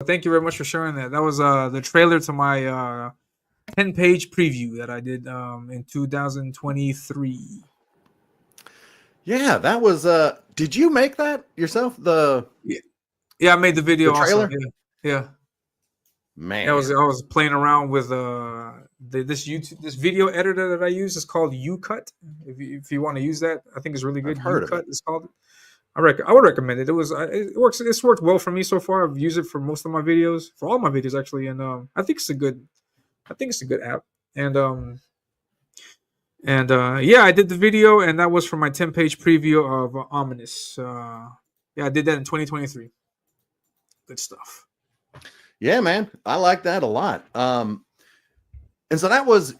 Thank you very much for sharing that. That was the trailer to my 10-page preview that I did in 2023. Yeah, that was did you make that yourself? Yeah, yeah, I made the The video also. trailer? Yeah, yeah. Yeah, Man. I was playing around with this video editor that I use is called UCut. If you want to use that, I think it's really I've good. heard of UCut it. is called. I would recommend it. It works. It's worked well for me so far. I've used it for most of my videos, for all my videos actually, and I think it's a good app. And yeah, I did the video, and that was for my 10-page preview of Ominous. Yeah, I did that in 2023. Good stuff. Yeah, man. I like that a lot. And so that was,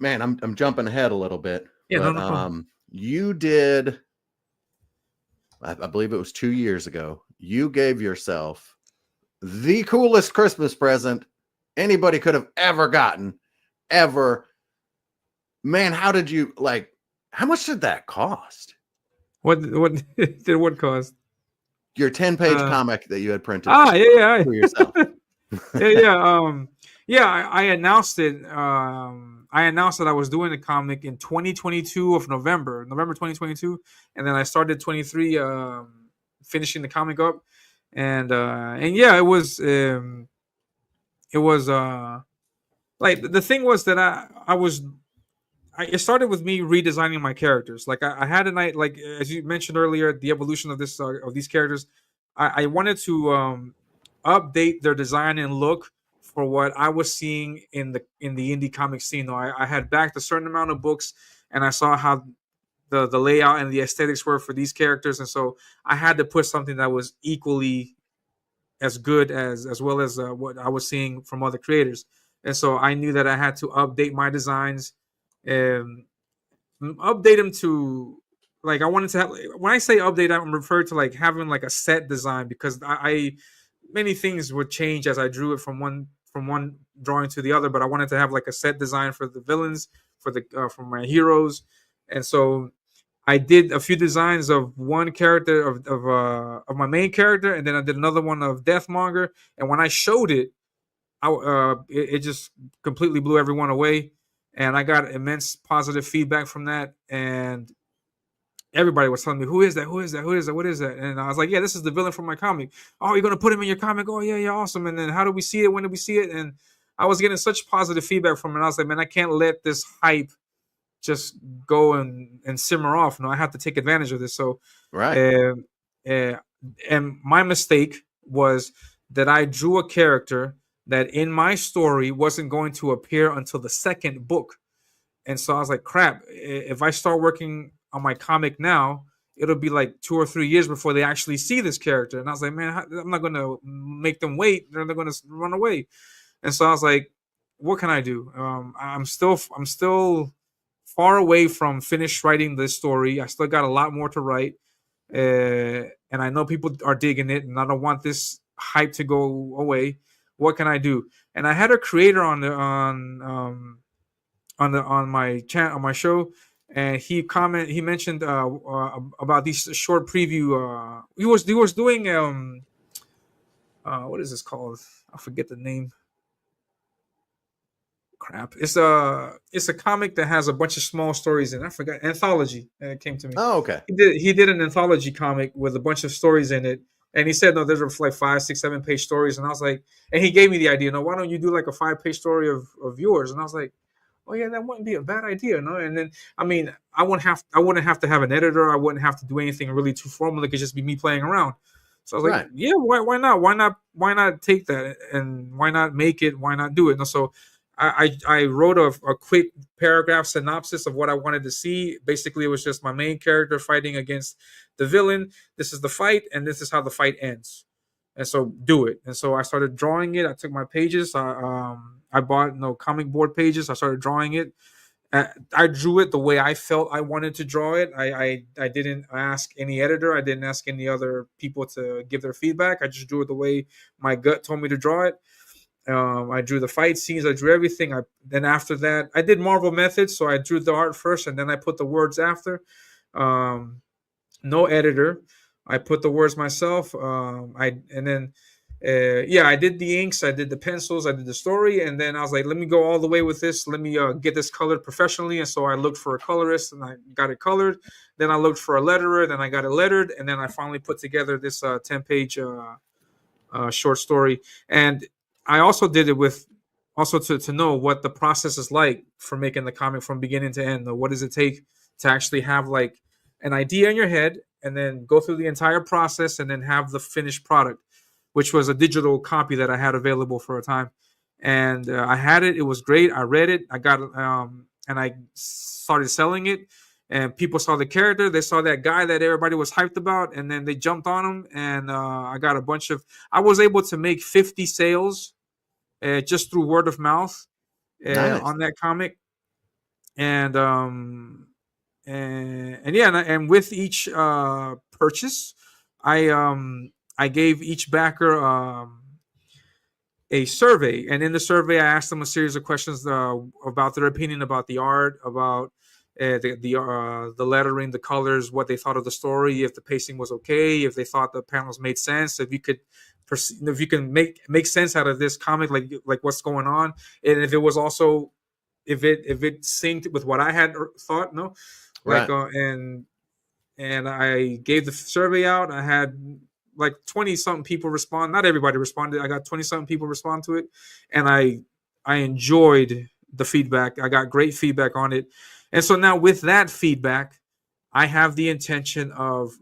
man, I'm jumping ahead a little bit, Yeah, but no problem. you did, I believe it was 2 years ago, you gave yourself the coolest Christmas present anybody could have ever gotten, ever. Man, how did you how much did that cost? What did what cost? Your 10-page Uh, comic that you had printed yeah, for yourself. yeah, yeah. Yeah, I announced it. I announced that I was doing the comic in 2022 of November 2022, and then I started 23, finishing the comic up, and yeah, it was like the thing was that it started with me redesigning my characters. Like I had a night, like as you mentioned earlier, the evolution of this of these characters. I wanted to update their design and look for what I was seeing in the indie comic scene. I had backed a certain amount of books, and I saw how the layout and the aesthetics were for these characters, and so I had to put something that was equally as good as well as what I was seeing from other creators. And so I knew that I had to update my designs and update them to, like, I wanted to have, when I say update, I'm referring to like having like a set design, because I many things would change as I drew it from one drawing to the other, but I wanted to have like a set design for the villains, for my heroes. And so I did a few designs of one character of my main character, and then I did another one of Deathmonger. And when I showed it, it just completely blew everyone away, and I got immense positive feedback from that. And everybody was telling me, "Who is that? Who is that? Who is that? What is that?" And I was like, "Yeah, this is the villain from my comic." "Oh, you're gonna put him in your comic?" "Oh, yeah, yeah, awesome." And then, "How do we see it? When do we see it?" And I was getting such positive feedback from it. And I was like, "Man, I can't let this hype just go and simmer off. No, I have to take advantage of this." So, Right. uh, uh, and my mistake was that I drew a character that in my story wasn't going to appear until the second book. And so I was like, crap, if I start working on my comic now, it'll be like 2 or 3 years before they actually see this character. And I was like, man, I'm not going to make them wait. They're going to run away. And so I was like, what can I do? I'm still far away from finished writing this story. I still got a lot more to write. And I know people are digging it, and I don't want this hype to go away. What can I do? And I had a creator on my channel, on my show, and he mentioned about these short preview. He was doing what is this called? I forget the name. Crap! It's a comic that has a bunch of small stories in it. I forgot, anthology. It came to me. Oh, okay. He did an anthology comic with a bunch of stories in it, and he said no, there's like 5, 6, 7 page stories, and I was like, and he gave me the idea. No, why don't you do like a 5 page story of yours? And I was like, oh yeah, that wouldn't be a bad idea, no? And then I mean, I wouldn't have to have an editor. I wouldn't have to do anything really too formal. It could just be me playing around. So I was like, Right. yeah, why not? Why not take that, and why not make it? Why not do it? And so I wrote a quick paragraph synopsis of what I wanted to see. Basically, it was just my main character fighting against the villain. This is the fight, and this is how the fight ends. And so do it. And so I started drawing it. I took my pages. I bought no comic board pages. I started drawing it. I drew it the way I felt I wanted to draw it. I didn't ask any editor. I didn't ask any other people to give their feedback. I just drew it the way my gut told me to draw it. I drew the fight scenes. I drew everything. Then after that, I did Marvel methods. So I drew the art first, and then I put the words after. No editor. I put the words myself. I and then Yeah, I did the inks, I did the pencils, I did the story, and then I was like, let me go all the way with this. Let me get this colored professionally. And so I looked for a colorist, and I got it colored. Then I looked for a letterer, then I got it lettered, and then I finally put together this 10-page short story. And I also did it with also to know what the process is like for making the comic from beginning to end. What does it take to actually have like an idea in your head and then go through the entire process and then have the finished product, which was a digital copy that I had available for a time. And I had it. It was great. I read it. I got it, and I started selling it. And people saw the character. They saw that guy that everybody was hyped about, and then they jumped on him. And I got a bunch of. I was able to make 50 sales just through word of mouth Nice. on that comic. And and yeah, and with each purchase, I gave each backer a survey, and in the survey, I asked them a series of questions about their opinion about the art, about the lettering, the colors, what they thought of the story, if the pacing was okay, if they thought the panels made sense, if you could if you can make sense out of this comic, like what's going on, and if it was also if it synced with what I had thought, no, like Right. and I gave the survey out. I had like 20 something people respond. Not everybody responded. I got 20 something people respond to it, and I enjoyed the feedback. I got great feedback on it, and so now with that feedback, I have the intention of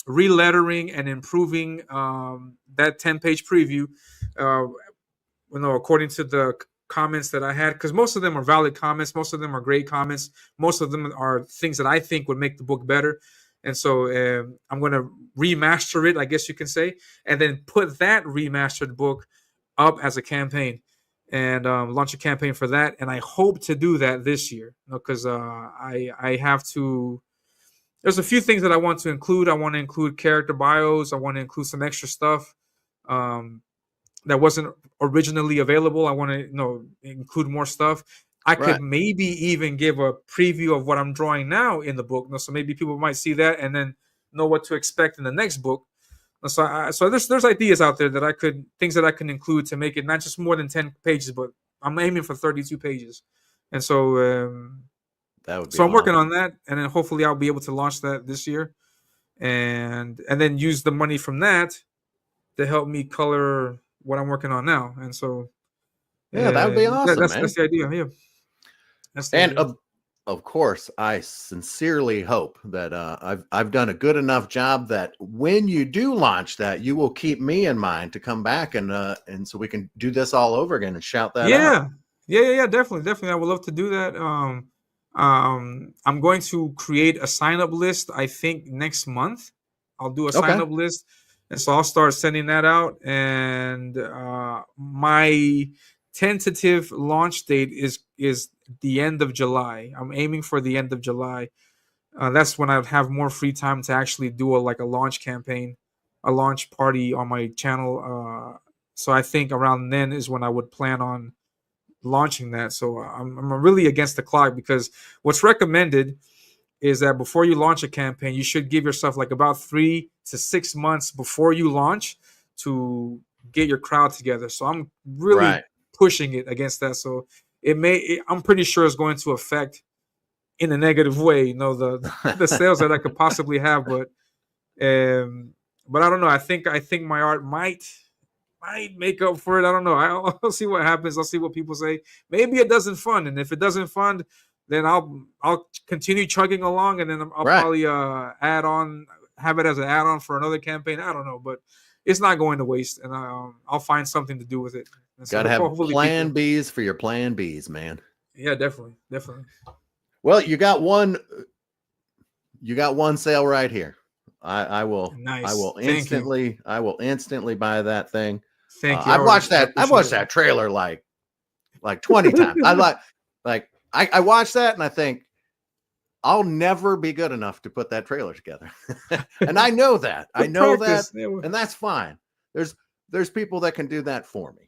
re-lettering and improving that 10-page preview. Uh, according to the comments that I had, because most of them are valid comments, most of them are great comments, most of them are things that I think would make the book better. And so I'm going to remaster it, I guess you can say, and then put that remastered book up as a campaign and launch a campaign for that. And I hope to do that this year, because I have to. There's a few things that I want to include. I want to include character bios. I want to include some extra stuff. Um, that wasn't originally available. I want to include more stuff. I could Right. maybe even give a preview of what I'm drawing now in the book. So maybe people might see that and then know what to expect in the next book. So there's ideas out there that I could things that I can include to make it not just more than 10 pages, but I'm aiming for 32 pages. And That would be so I'm working awesome. on that, and then hopefully I'll be able to launch that this year, and then use the money from that to help me color what I'm working on now. And so Yeah, that would be awesome, that's man. the idea. Yeah, that's the And idea. of course, I sincerely hope that I've done a good enough job that when you do launch that, you will keep me in mind to come back and so we can do this all over again and shout that out. Yeah. Definitely. I would love to do that. I'm going to create a sign up list. I think next month I'll do a sign Okay. up list, and so I'll start sending that out. And my tentative launch date is the end of July. I'm aiming for the end of July. That's when I'd have more free time to actually do like a launch campaign, a launch party on my channel. So I think around then is when I would plan on launching that. So I'm really against the clock, because what's recommended is that before you launch a campaign, you should give yourself like about 3 to 6 months before you launch to get your crowd together. So I'm really Right. pushing it against that. So I'm pretty sure it's going to affect in a negative way, the sales that I could possibly have. Um, but I don't know. I think my art might make up for it. I don't know. I'll see what happens. I'll see what people say. Maybe it doesn't fund, and if it doesn't fund, then I'll continue chugging along, and then I'll Right. probably have it as an add-on for another campaign. I don't know, but it's not going to waste, and I'll find something to do with it. And Got so to have hopefully plan people, Bs for your plan Bs, man. yeah, definitely. Well, you got one sale right here. I Nice. will Thank you. instantly buy that thing. Thank you. I've I appreciate watched it. that trailer like 20 times. I watch that and I think I'll never be good enough to put that trailer together. And I know that. The practice. Yeah, And that's fine. There's people that can do that for me.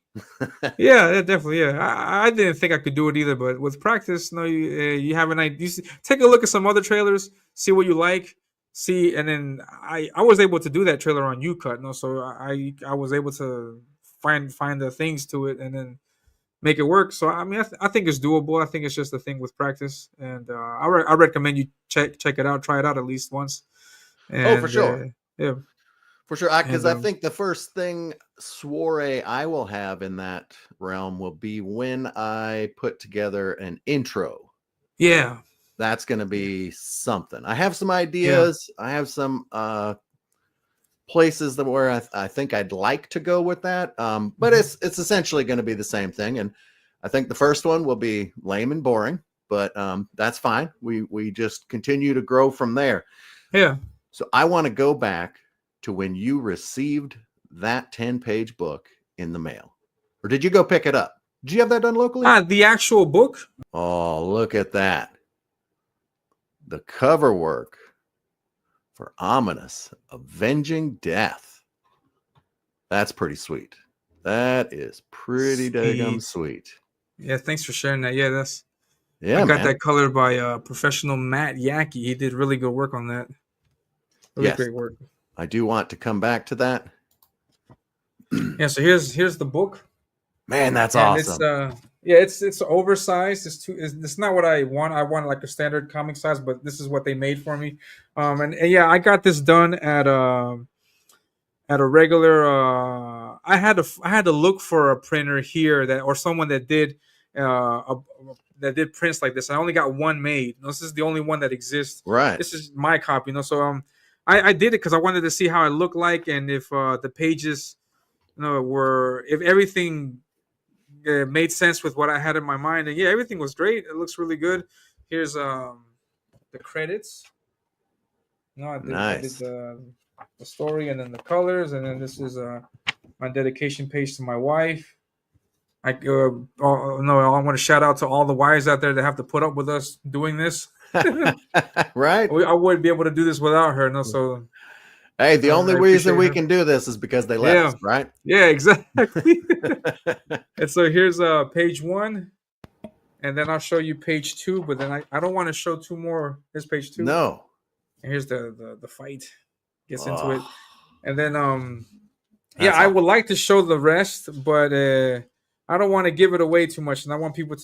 yeah, definitely. Yeah, I didn't think I could do it either, but with practice, you have an idea. Take a look at some other trailers, see what you like, see, and then I was able to do that trailer on UCut, so I was able to find the things to it and then make it work. So I mean, I think it's doable. I think it's just a thing with practice, and I recommend you check it out, try it out at least once, Oh, for and sure. yeah, For sure. Because and I think the first thing soiree I will have in that realm will be when I put together an intro. yeah, That's going to yeah, be something. I have some yeah, ideas. I have some places that where I think I'd like to go with that. But mhm. it's essentially going to be the same thing. And I think the first one will be lame and boring, but that's fine. We just continue to grow from there. Yeah. So I want to go back to when you received that 10-page book in the mail. Or did you go pick it up? Did you have that done locally? The actual book. Oh, look at that. The cover work for Ominous, Avenging Death. That's pretty sweet. That is pretty daggum Sweet. sweet. Yeah, thanks for sharing that. Yeah, I Yeah, got man. that colored by professional Matt Yackey. He did really good work on that. Really Yes, great work. I do want to come back to that. Yeah, so here's the book, Man, that's and it's awesome. yeah, it's oversized. It's not what I want. I want like a standard comic size, but this is what they made for me. And yeah, I got this done at a regular. I had to look for a printer here that or someone that did that did prints like this. I only got one made. This is the only one that exists. Right. This is my copy. So I did it because I wanted to see how it looked like and if the pages were if everything made sense with what I had in my mind. And yeah, everything was great. It looks really good. Here's the credits. No, I did Nice. the story and then the colors, and then this is my dedication page to my wife. No, I want to shout out to all the wives out there that have to put up with us doing this. Right? I wouldn't be able to do this without her. No, so Hey, the only I reason appreciate we her. can do this is because they let us, Yeah, right? yeah, exactly. And so here's page one, and then I'll show you page two. But then I don't want to show two more. Here's page two, No. and here's the fight gets into Oh, it, and then yeah, that's I awesome. would like to show the rest, but I don't want to give it away too much, and I want people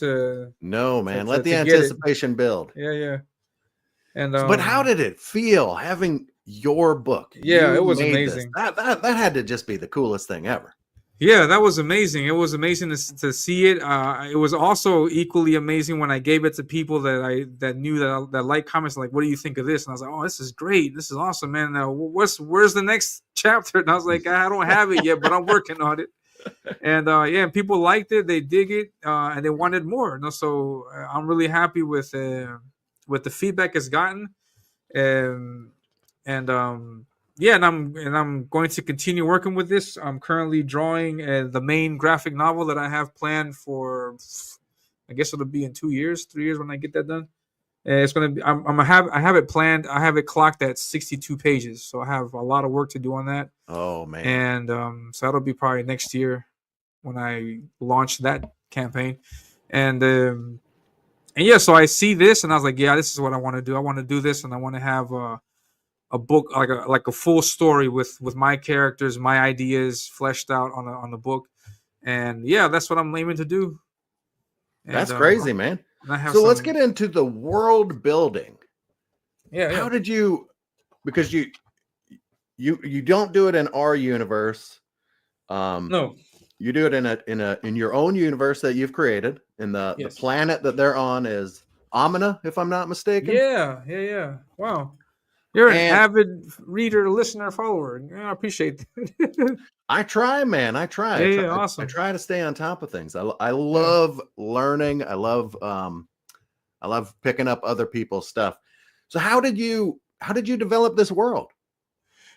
No, man. Let the to get it. anticipation build. Yeah, yeah, and But how did it feel having your book? yeah, it You was made this. amazing. That had to just be the coolest thing ever. Yeah, that was amazing. It was amazing to see it. It was also equally amazing when I gave it to people that knew that like comments like, "What do you think of this?" And I was like, "Oh, this is great. This is awesome, man. Now, where's the next chapter?" And I was like, "I don't have it yet, but I'm working on it." And yeah, people liked it. They dig it, and they wanted more. So I'm really happy with the feedback it's gotten. Um, and yeah, and I'm going to continue working with this. I'm currently drawing the main graphic novel that I have planned for. I guess it'll be in 2 years, 3 years when I get that done. And it's gonna be. I have it planned. I have it clocked at 62 pages, so I have a lot of work to do on that. Oh man. And so that'll be probably next year when I launch that campaign. And yeah, so I see this, and I was like, yeah, this is what I want to do. I want to do this, and I want to have a book like a full story with my characters, my ideas fleshed out on the book. And yeah, that's what I'm aiming to do. And That's crazy, man. I have So let's some. get into the world building. Yeah, How yeah. did you because you don't do it in our universe. Um No. you do it in your own universe that you've created. And the Yes. planet that they're on is Amina, if I'm not mistaken. Yeah, yeah, yeah. Wow. You're an And avid reader, listener, follower. Yeah, I appreciate that. I try, man. I try. Yeah, I try. yeah. I Awesome. try to stay on top of things. I Yeah. love learning. I love picking up other people's stuff. So how did you develop this world?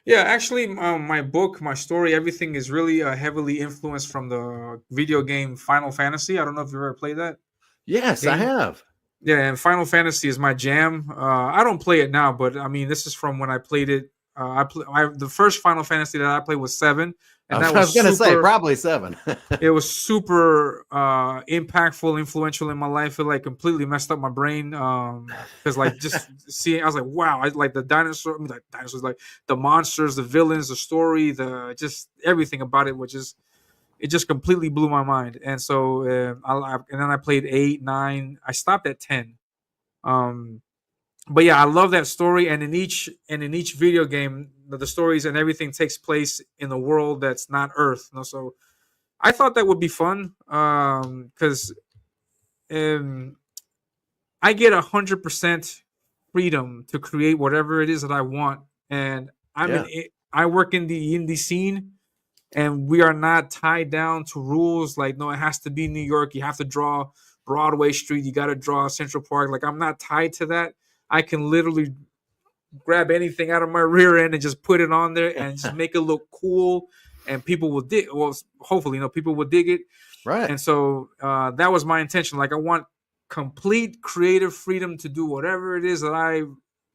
Yeah, actually, my book, my story, everything is really heavily influenced from the video game Final Fantasy. I don't know if you ever played that Yes, I game. have. Yeah, and Final Fantasy is my jam. I don't play it now, but I mean, this is from when I played it. The first Final Fantasy that I played was seven. I and that was was gonna say super. probably 7. It was super impactful, influential in my life. It like completely messed up my brain. Because like just seeing, I was like, wow, I like the dinosaur, I mean, like dinosaurs, like the monsters, the villains, the story, the just everything about it, which is it just completely blew my mind. And so and then I played 8, 9. I stopped at 10. Um, but yeah, I love that story. And in each video game, the stories and everything takes place in a world that's not Earth. You know, so I thought that would be fun because I get 100% freedom to create whatever it is that I want, and Yeah. I work in the indie scene, and we are not tied down to rules like no, it has to be New York. You have to draw Broadway Street. You got to draw Central Park. Like I'm not tied to that. I can literally grab anything out of my rear end and just put it on there and just make it look cool, and people will dig. Well, hopefully, people will dig it. Right. And so that was my intention. Like I want complete creative freedom to do whatever it is that I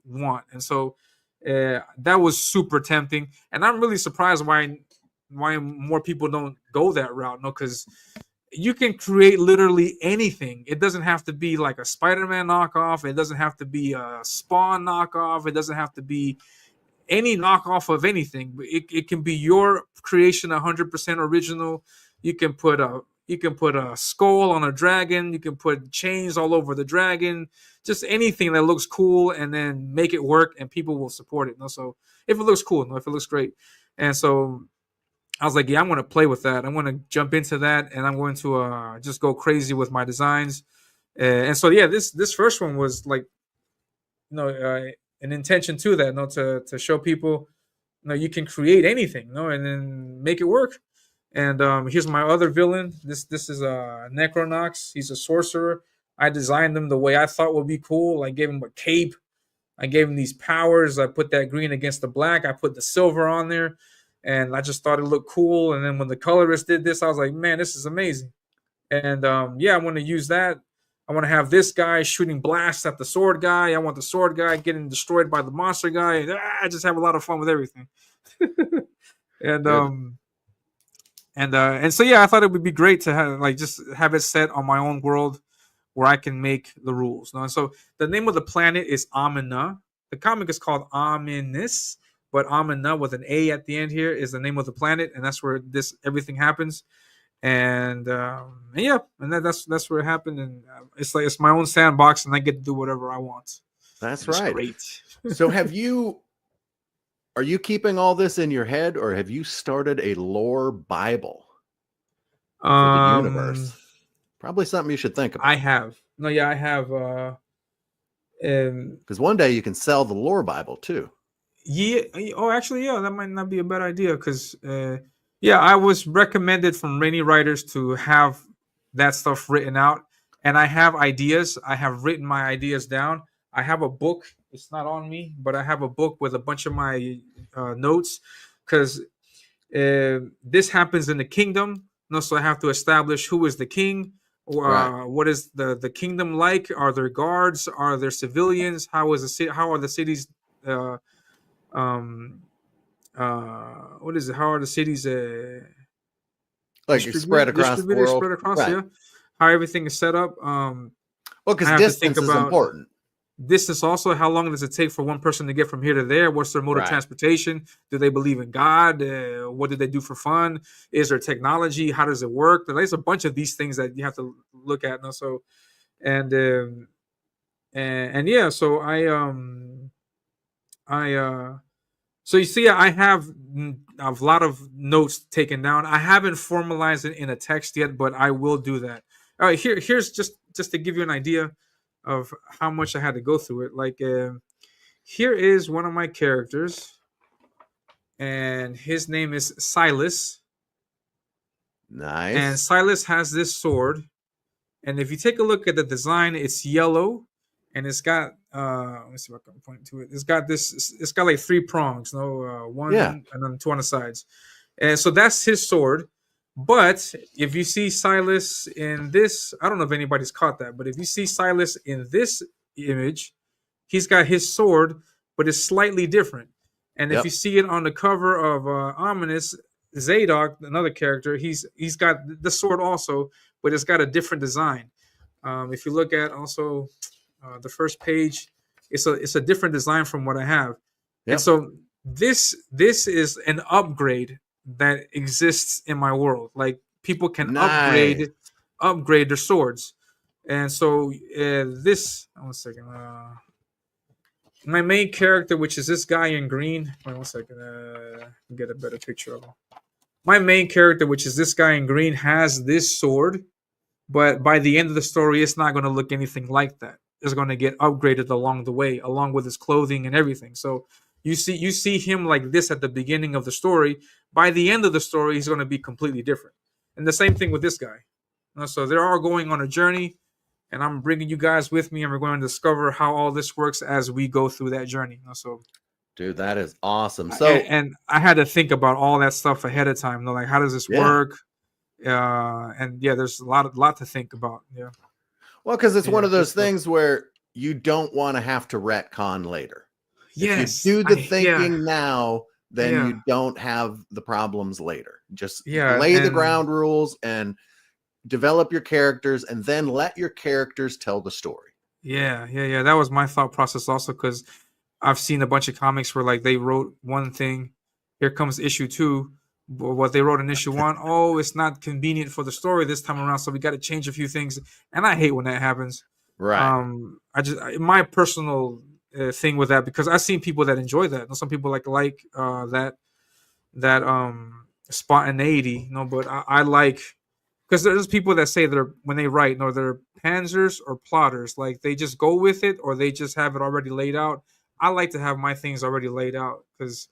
want. And so that was super tempting. And I'm really surprised why more people don't go that route. No, because you can create literally anything. It doesn't have to be like a Spider-Man knockoff. It doesn't have to be a Spawn knockoff. It doesn't have to be any knockoff of anything. It can be your creation, 100% original. You can put a skull on a dragon. You can put chains all over the dragon. Just anything that looks cool, and then make it work, and people will support it. So if it looks cool, if it looks great, and so I was like, yeah, I'm going to play with that. I'm going to jump into that, and I'm going to just go crazy with my designs. And so yeah, this first one was like, an intention to that, to show people, you can create anything, and then make it work. And here's my other villain. This is Necronox. He's a sorcerer. I designed him the way I thought would be cool. I gave him a cape. I gave him these powers. I put that green against the black. I put the silver on there, and I just thought it looked cool. And then when the colorist did this, I was like, man, this is amazing. And yeah, I want to use that. I want to have this guy shooting blasts at the sword guy. I want the sword guy getting destroyed by the monster guy. And, I just have a lot of fun with everything. and Good. and so yeah, I thought it would be great to have just have it set on my own world where I can make the rules. And so the name of the planet is Amina. The comic is called Ominous, but Amina with an A at the end here is the name of the planet, and that's where this everything happens. And yeah, and that's where it happened. And it's like it's my own sandbox, and I get to do whatever I want. That's And it's right. great. So are you keeping all this in your head, or have you started a lore Bible for the universe? Probably something you should think about. I have. No, yeah, I have. Because one day you can sell the lore Bible too. Yeah. Oh, actually, yeah, that might not be a bad idea because, yeah, I was recommended from many writers to have that stuff written out, and I have ideas. I have written my ideas down. I have a book. It's not on me, but I have a book with a bunch of my notes because this happens in the kingdom. So I have to establish who is the king. Right. What is the kingdom like? Are there guards? Are there civilians? How is the city? How are the cities? Uh, um, what is it? How are the cities Like spread across the world. Spread across, Right. yeah. How everything is set up. Well, I because have to think distance is about important. distance also. How long does it take for one person to get from here to there? What's their mode of Right. transportation? Do they believe in God? What do they do for fun? Is there technology? How does it work? There's a bunch of these things that you have to look at. And so, and and yeah, so I so you see, I have a lot of notes taken down. I haven't formalized it in a text yet, but I will do that. All right, here's just to give you an idea of how much I had to go through it. Like, here is one of my characters, and his name is Silas. Nice. And Silas has this sword, and if you take a look at the design, it's yellow, and it's got let me see if I can point to it. It's got like 3 prongs, one and then 2 on the sides. And so that's his sword. But if you see Silas in this, I don't know if anybody's caught that, but if you see Silas in this image, he's got his sword, but it's slightly different. And if Yep. you see it on the cover of Ominous, Zadok, another character, he's got the sword also, but it's got a different design. If you look at also the first page, it's a different design from what I have, and Yep. so this is an upgrade that exists in my world. Like people can Nice. upgrade their swords, and so this. One second. My main character, which is this guy in green. Wait 1 second. Get a better picture of him. My main character, which is this guy in green, has this sword, but by the end of the story, it's not going to look anything like that. It's going to get upgraded along the way, along with his clothing and everything. So you see him like this at the beginning of the story. By the end of the story, he's going to be completely different. And the same thing with this guy. So they're all going on a journey, and I'm bringing you guys with me, and we're going to discover how all this works as we go through that journey. So Dude, that is awesome. and, So, and I had to think about all that stuff ahead of time. Like, how does this yeah. work? And yeah, there's a lot to think about. Yeah. Well, because it's one Yeah. of Good those stuff. things where you don't want to have to retcon later. If you Yes. do the thinking now, then Yeah. you don't have the problems later. Just Yeah. lay the And ground rules and develop your characters, and then let your characters tell the story. yeah. That was my thought process also, because I've seen a bunch of comics where like they wrote one thing, here comes issue two, but what they wrote in issue one, oh, it's not convenient for the story this time around, so we got to change a few things, and I hate when that happens. Right. My personal thing with that, because I've seen people that enjoy that. Some people like that spontaneity, but I like, because there's people that say they're, when they write, no, they're panzers or plotters, like they just go with it or they just have it already laid out. I like to have my things already laid out, because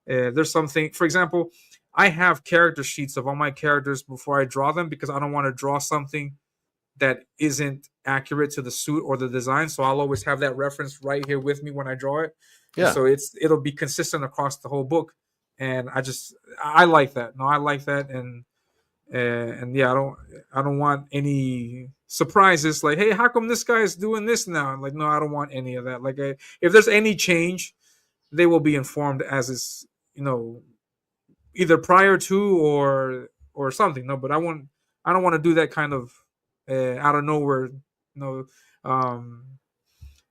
there's something, for example, I have character sheets of all my characters before I draw them, because I don't want to draw something that isn't accurate to the suit or the design. So I'll always have that reference right here with me when I draw it, and Yeah. so it'll be consistent across the whole book. And I like that. No, I like that, and yeah, I don't want any surprises. Like, hey, how come this guy is doing this now? Like, no, I don't want any of that. Like, if there's any change, they will be informed as is, either prior to or something. No, but I don't want to do that kind of out of nowhere, no, um,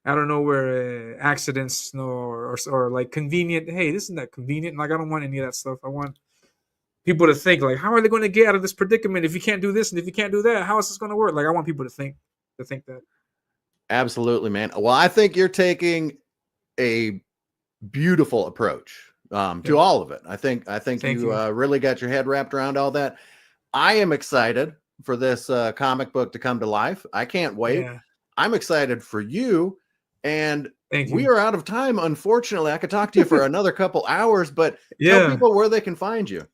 out of nowhere accidents, no, or like convenient. Hey, this isn't that convenient. Like, I don't want any of that stuff. I want people to think like, how are they going to get out of this predicament if you can't do this and if you can't do that? How is this going to work? Like, I want people to think that. Absolutely, man. Well, I think you're taking a beautiful approach Yeah. to all of it. I think Thank you you. really got your head wrapped around all that. I am excited for this comic book to come to life. I can't wait. Yeah. I'm excited for you. And Thank we you. are out of time, unfortunately. I could talk to you for another couple hours, but tell Yeah. people where they can find you.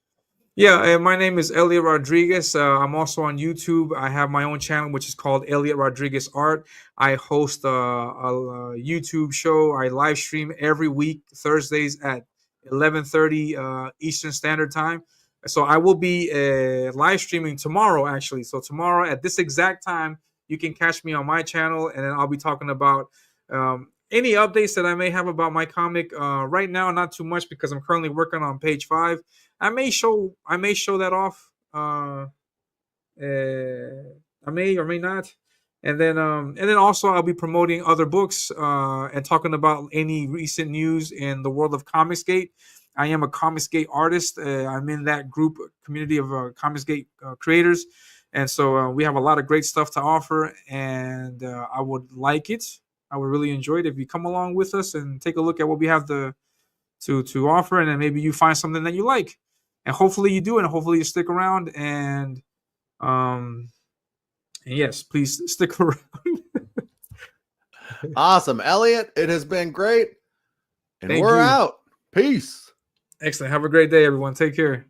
Yeah, my name is Elliot Rodriguez. I'm also on YouTube. I have my own channel, which is called Elliot Rodriguez Art. I host a YouTube show. I live stream every week, Thursdays at 11:30 Eastern Standard Time. So I will be live streaming tomorrow, actually. So tomorrow at this exact time, you can catch me on my channel, and then I'll be talking about any updates that I may have about my comic. Right now, not too much, because I'm currently working on page 5. I may show that off. I may or may not. And then also I'll be promoting other books and talking about any recent news in the world of Comicsgate. I am a Comicsgate artist. I'm in that group community of Comicsgate creators, and so we have a lot of great stuff to offer. And I would like it. I would really enjoy it if you come along with us and take a look at what we have to offer, and then maybe you find something that you like, and hopefully you do, and hopefully you stick around. And yes, please stick around. Awesome. Elliot, it has been great. And Thank we're you. out. Peace. Excellent. Have a great day, everyone. Take care.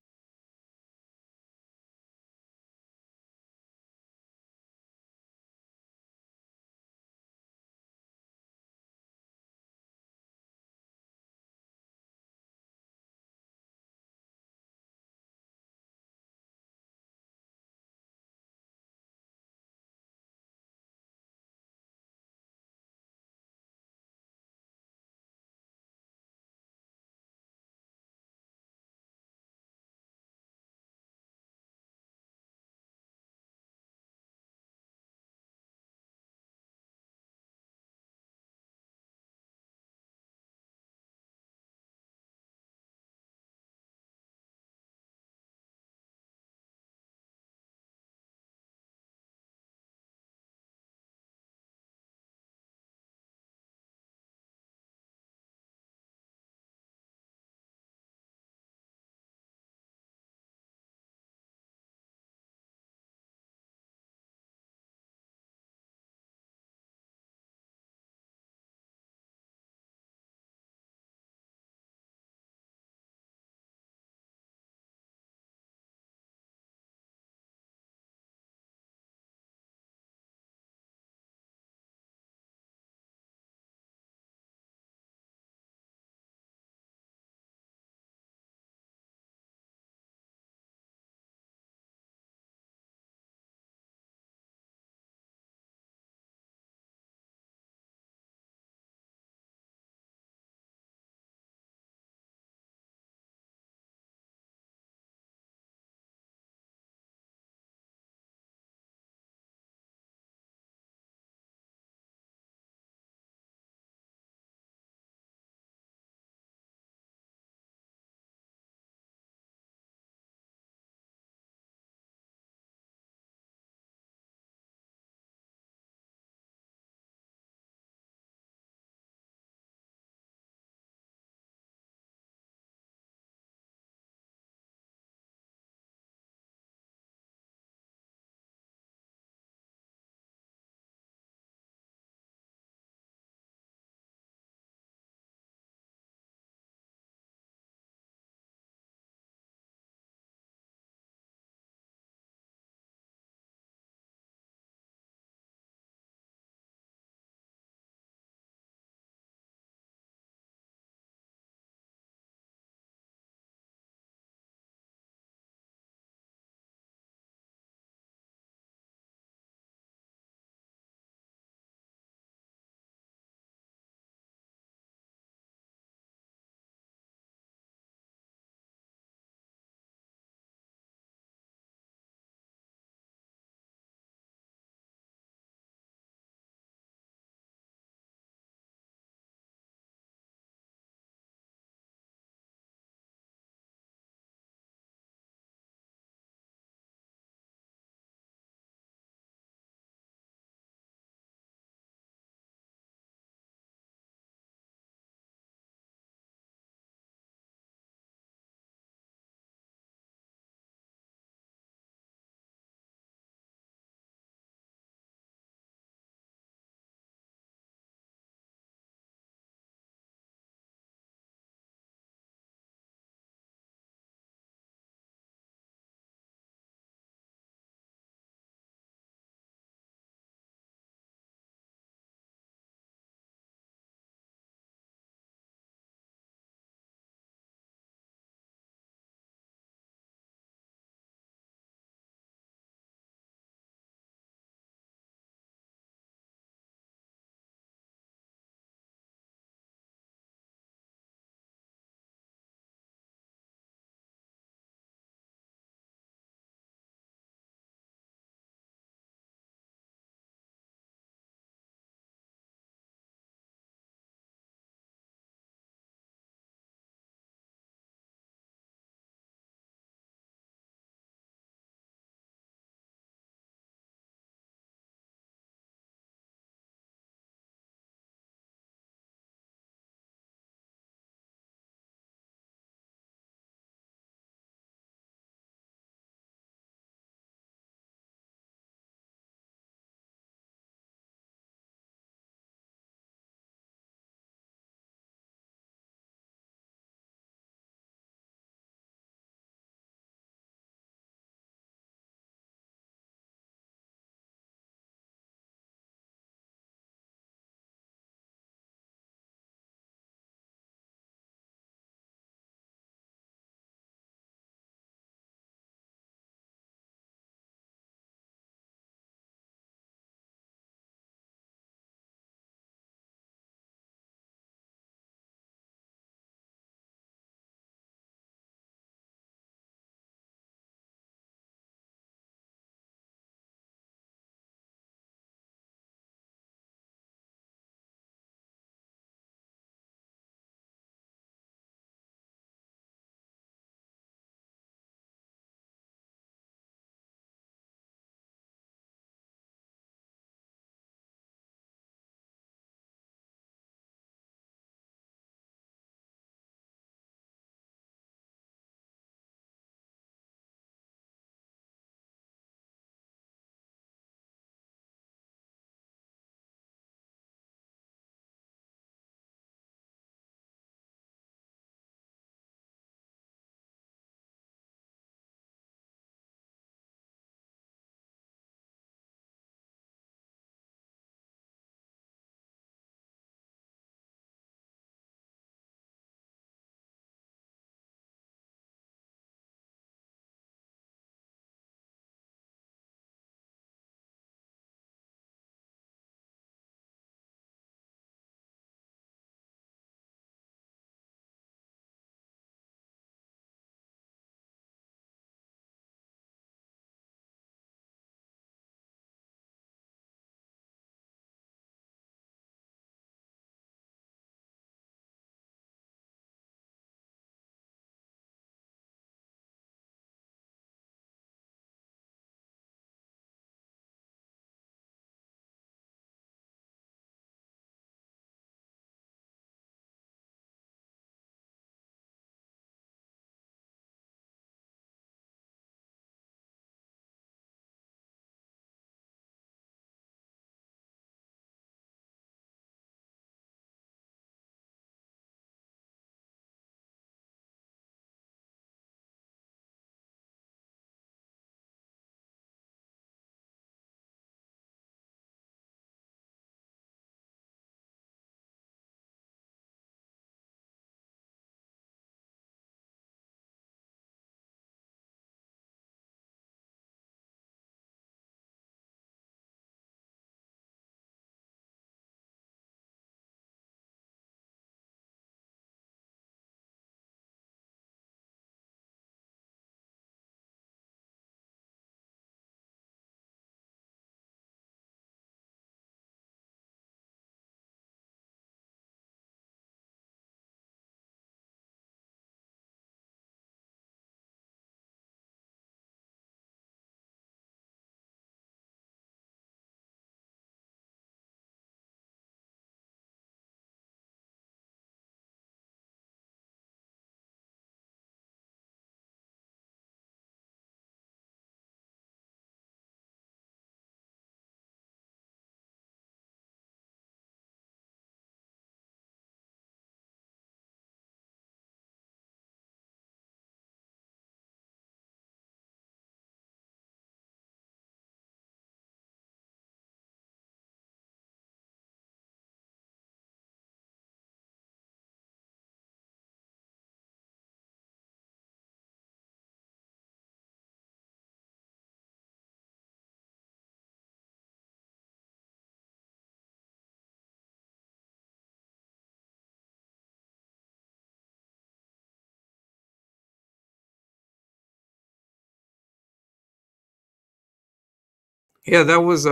Yeah, that was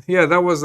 yeah, that was